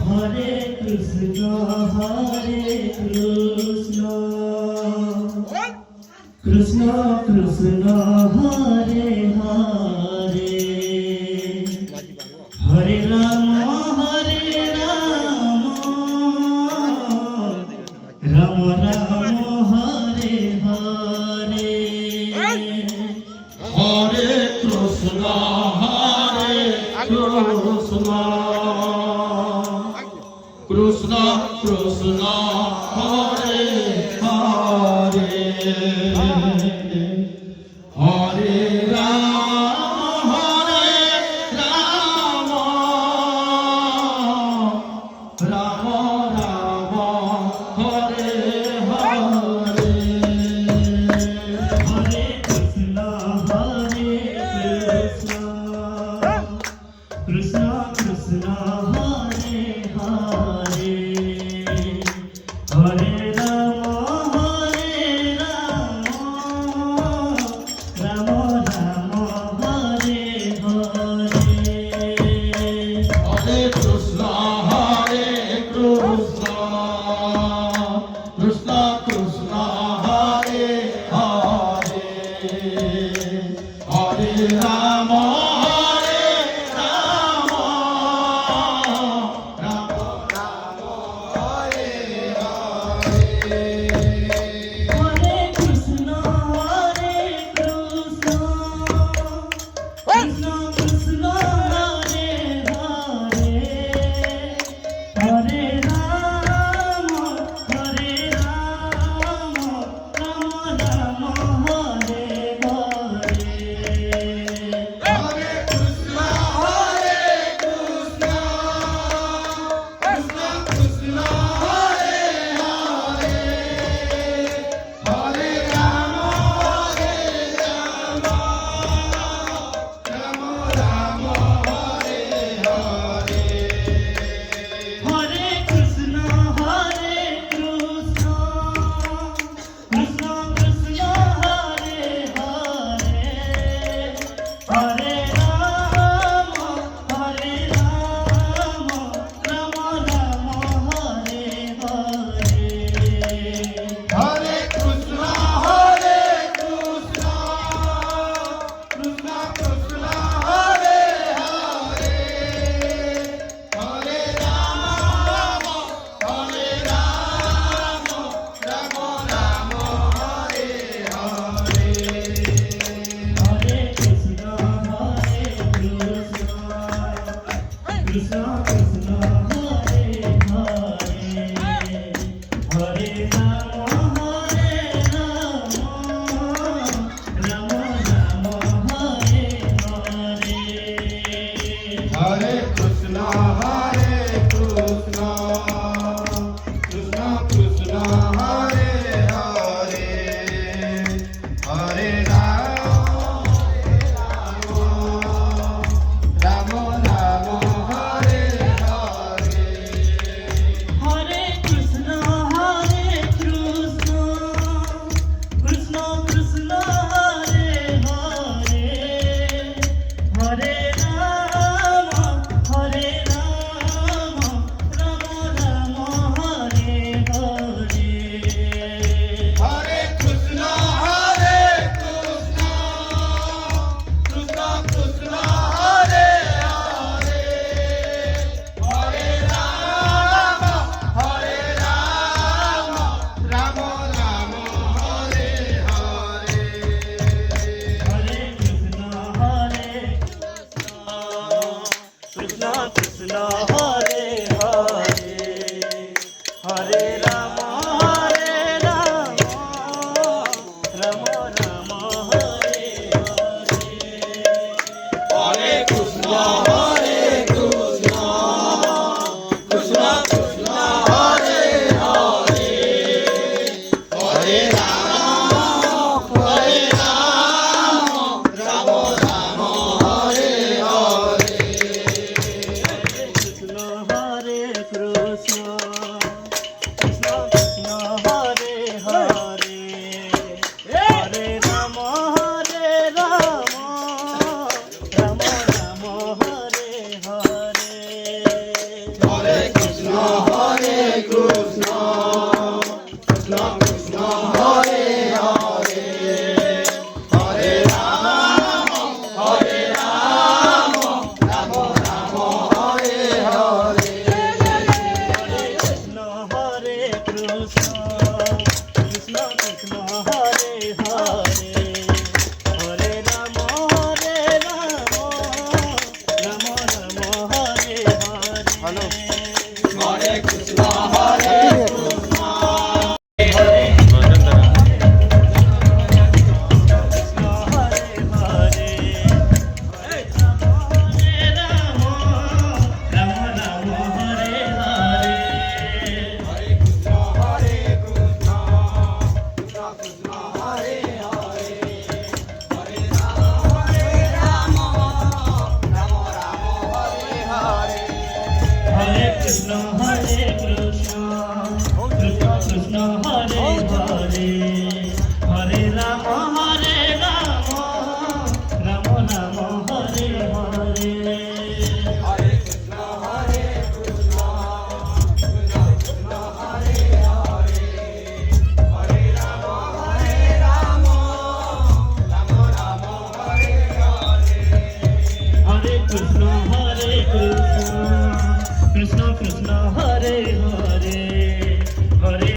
Hare Krishna Krishna Krishna Hare Hare Hare Ram Ram Ram Hare Hare Hare Krishna Krishna Krishna Hare Hare Hare Ram Ram Ram Hare Hare Hare Krishna Krishna Krishna Hare Hare Hare Ram Ram Ram Hare Hare Hare Krishna Krishna Krishna Hare Hare Hare Ram hello Hare Krishna Hare Krishna Hare Krishna Krishna Krishna Hare Hare Hare Rama Hare Rama Rama Rama Hare Hare Hare Krishna Hare Krishna Krishna Krishna Hare Hare Hare Rama Hare Rama Rama Rama Hare Hare Hare Krishna Hare Krishna Krishna Krishna Hare Hare